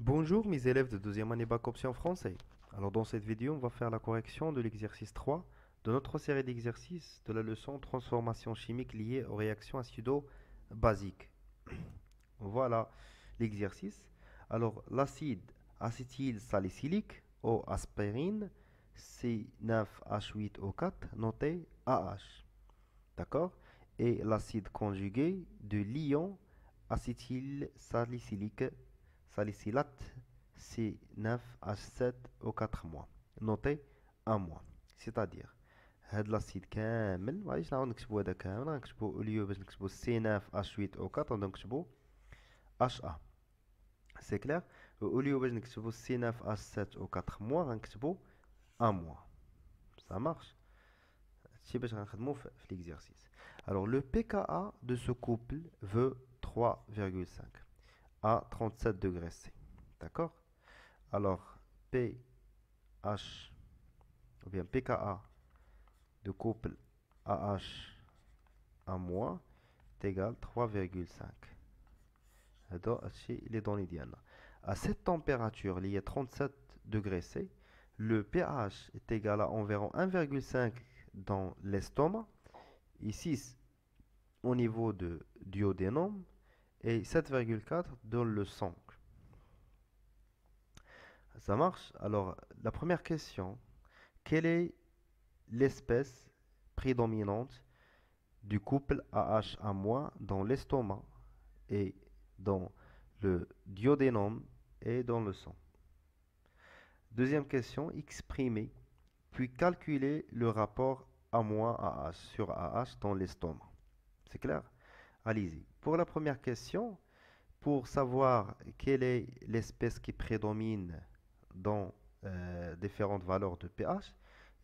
Bonjour mes élèves de deuxième année bac option français. Alors dans cette vidéo, on va faire la correction de l'exercice 3 de notre série d'exercices de la leçon transformation chimique liée aux réactions acido-basiques. Voilà l'exercice. Alors l'acide acétylsalicylique ou aspirine C9H8O4 noté AH. D'accord? Et l'acide conjugué de l'ion acétylsalicylique salicylate C9H7O4-, noté 1-. c'est-à-dire هاد l'acide كامل معليش نعاود نكتبو هذا كامل غنكتبو اليو باش نكتبو C9H8O4 غنبداو نكتبو HA. سي كلير. اليو باش نكتبو C9H7O4- غنكتبو 1-. ça marche. C'est باش غنخدمو في l'exercice. Alors le pKa de ce couple veut 3,5 à 37 degrés C. D'accord? Alors pH ou bien pKa de couple AH à- est égal 3,5. Les données ديالنا. À cette température, il y a 37 degrés C, le pH est égal à environ 1,5 dans l'estomac, et 6 au niveau de duodénum et 7,4 dans le sang. Ça marche? Alors, la première question, quelle est l'espèce prédominante du couple AH- dans l'estomac et dans le duodénum et dans le sang? Deuxième question, exprimer puis calculer le rapport A- AH sur AH dans l'estomac. C'est clair? Allez-y. Pour la première question, pour savoir quelle est l'espèce qui prédomine dans différentes valeurs de pH,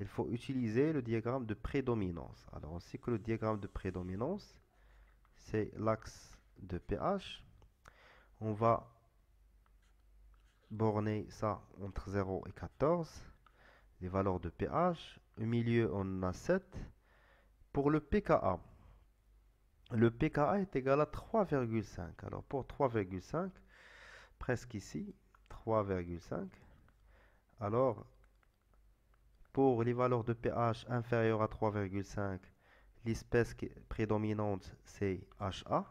il faut utiliser le diagramme de prédominance. Alors, on sait que le diagramme de prédominance, c'est l'axe de pH. On va borner ça entre 0 et 14, les valeurs de pH. Au milieu, on a 7. Pour le pKa, le pKa est égal à 3,5. Alors, pour 3,5, presque ici, 3,5. Alors, pour les valeurs de pH inférieures à 3,5, l'espèce prédominante, c'est HA.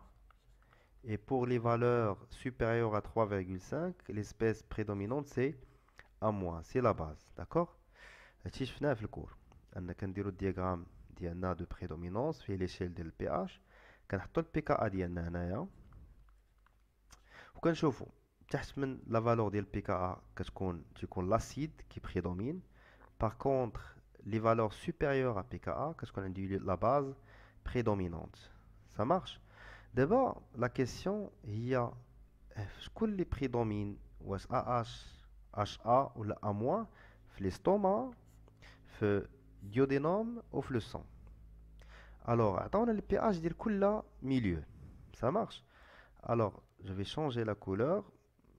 Et pour les valeurs supérieures à 3,5, l'espèce prédominante, c'est A-. C'est la base. D'accord? هادشي شفناه في الكور ان كنديروا الدياغرام ديالنا دو بريدومينونس في ليشيل ديال البي اش، كنحطوا البي كا ديالنا هنايا وكنشوفوا تحت من لا فالور ديال البي كا تيكون لاسيد كي بريدومين. Par contre, les valeurs supérieures à pKa, qu'est-ce qu'on dit la base prédominante. Ça marche? D'abord, la question, il y a ce que les prédomine, ou AH, HA ou la A-, في l'estomac, في duodénum ou في le sang. Alors, attends, le pH dit كلها milieu. Ça marche? Alors, je vais changer la couleur.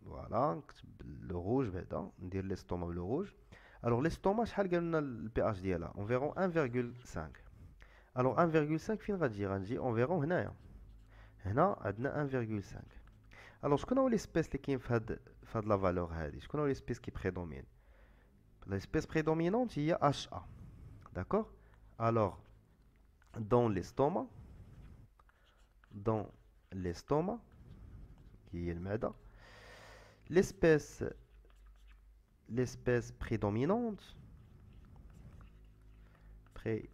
Voilà, le rouge, on dit l'estomac le rouge. Alors, l'estomac, le pH ديالها environ 1,5. Alors, 1,5 فين غتجي؟ غتجي environ هنايا. هنا عندنا 1,5. Alors, شكون هو l'espèce اللي كاين في هاد لا فالور هادي؟ شكون هو l'espèce qui prédomine؟ L'espèce prédominante هي HA. D'accord? Alors, dans l'estomac, qui est le MEDA, l'espèce prédominante est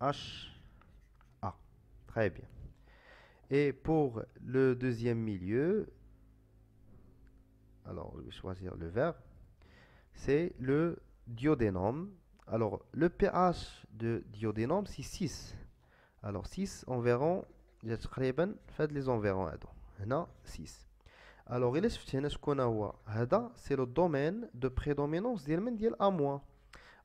HA. Très bien. Et pour le deuxième milieu, alors je vais choisir le vert, c'est le duodénum. Alors le pH de duodénum, c'est 6. Alors 6 environ, تقريبا فهاد les environs هادو هنا 6. Alors إلا شفت هنا شكون هو هذا، c'est le domaine de prédominance ديال من ديال A-.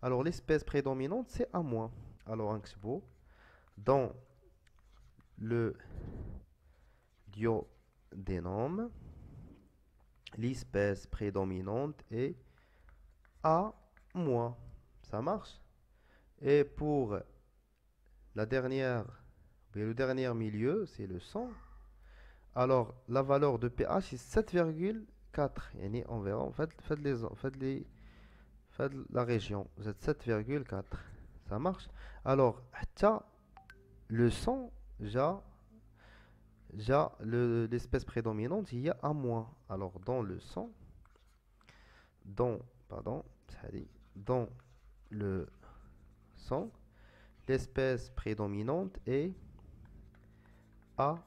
Alors l'espèce prédominante c'est A-. Alors نكتبو dans le duodénum, l'espèce prédominante est A-. Ça marche? Et pour la dernière Et le dernier milieu, c'est le sang. Alors, la valeur de pH est 7,4. Yani, on verra, faites la région. Vous êtes 7,4. Ça marche. Alors, le sang, l'espèce prédominante, il y a A-. Alors, dans le sang, pardon, dans le sang, l'espèce prédominante est A-.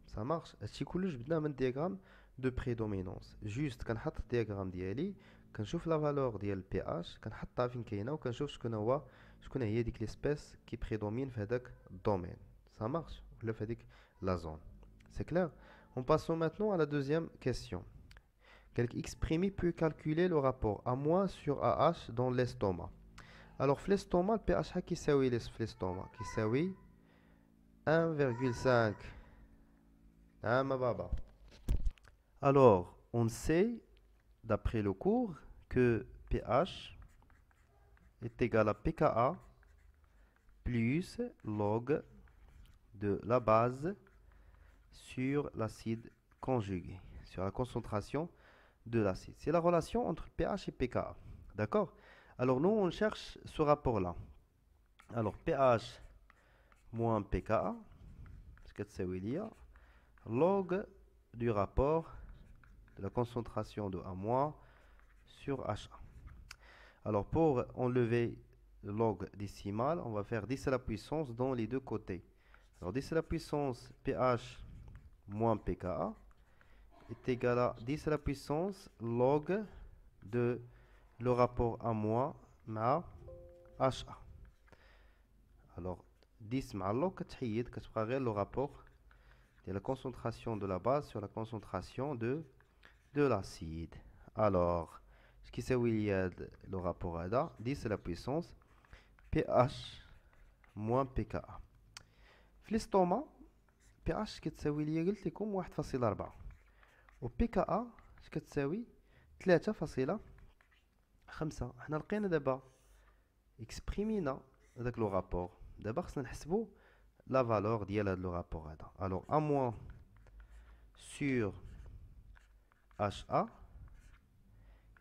Ça marche. هادشي كلش بدنا من diagramme de prédominance. Juste كنحط الدياغرام ديالي كنشوف لا فالور ديال البي اش كنحطها فين كاينه وكنشوف شكون هي ديك ليسبيس كي بريدومين في هذاك الدومين. Ça marche ولا في هذيك la zone. C'est clair? On passe maintenant à la deuxième question. Exprimer peut calculer le rapport A- sur AH dans l'estomac. Alors, في l'estomac, le pH كيساوي في l'estomac كيساوي 1,5. Ah, ma baba. Alors, on sait, d'après le cours, que pH est égal à pKa plus log de la base sur l'acide conjugué, sur la concentration de l'acide. C'est la relation entre pH et pKa. D'accord? Alors, nous, on cherche ce rapport-là. Alors, pH moins pKa, ce que c'est log du rapport de la concentration de A- sur HA. Alors, pour enlever le log décimal, on va faire 10 à la puissance dans les deux côtés. Alors, 10 à la puissance pH moins pKa est égal à 10 à la puissance log de le rapport A- مع HA. Alors, 10 مع log كتحيد كتبقى غير le rapport de la concentration de la base sur la concentration de l'acide. Alors, ce qui s'appelle le rapport ADA, 10 à la puissance pH moins pKa. في l'estomac, pH كتساوي ليا قلت لكم 1.4 و pKa كتساوي 3.5. حنا لقينا دابا اكسبريمينا هذاك لو رابور. دابا خصنا نحسبوا la valeur ديال هذا لو رابور هذا. Alors A- sur HA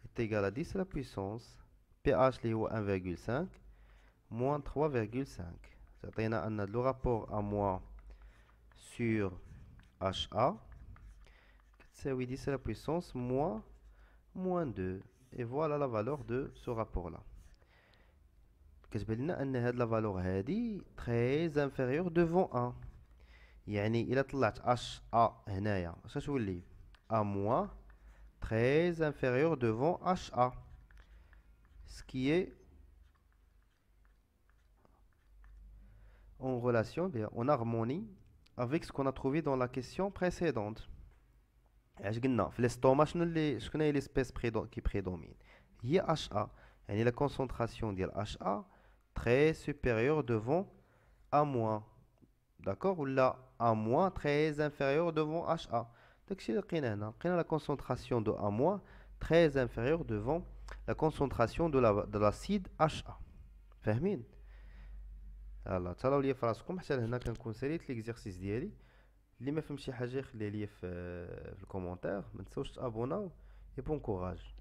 est égal à 10 à la puissance pH اللي هو 1,5 moins 3,5. C'est-à-dire أن le rapport A- sur HA كتساوي 10 à la puissance moins 2. Et voilà la valeur de ce rapport-là. كتبان لنا أن هاد la valeur هادي très inférieure devant 1. يعني إلا طلعت HA هنايا اش غتولي A- très inférieur devant HA, ce qui est en relation, bien, en harmonie avec ce qu'on a trouvé dans la question précédente. في l'estomac شكون هي l'espèce qui prédomine هي HA. يعني la concentration ديال HA très supérieure devant A-. d'accord ou là A- très inférieur devant HA. داكشي اللي لقينا هنا لقينا la concentration de A- très inférieure devant la concentration de l'acide HA. فاهمين؟ يلا تهلاو ليا في راسكم حتى لهنا كنكون ساليت ليكزيرسيس ديالي. اللي ما فهمش شي حاجه يخليها ليا في الكومونتير. ما تنساوش تابوناو. et bon courage.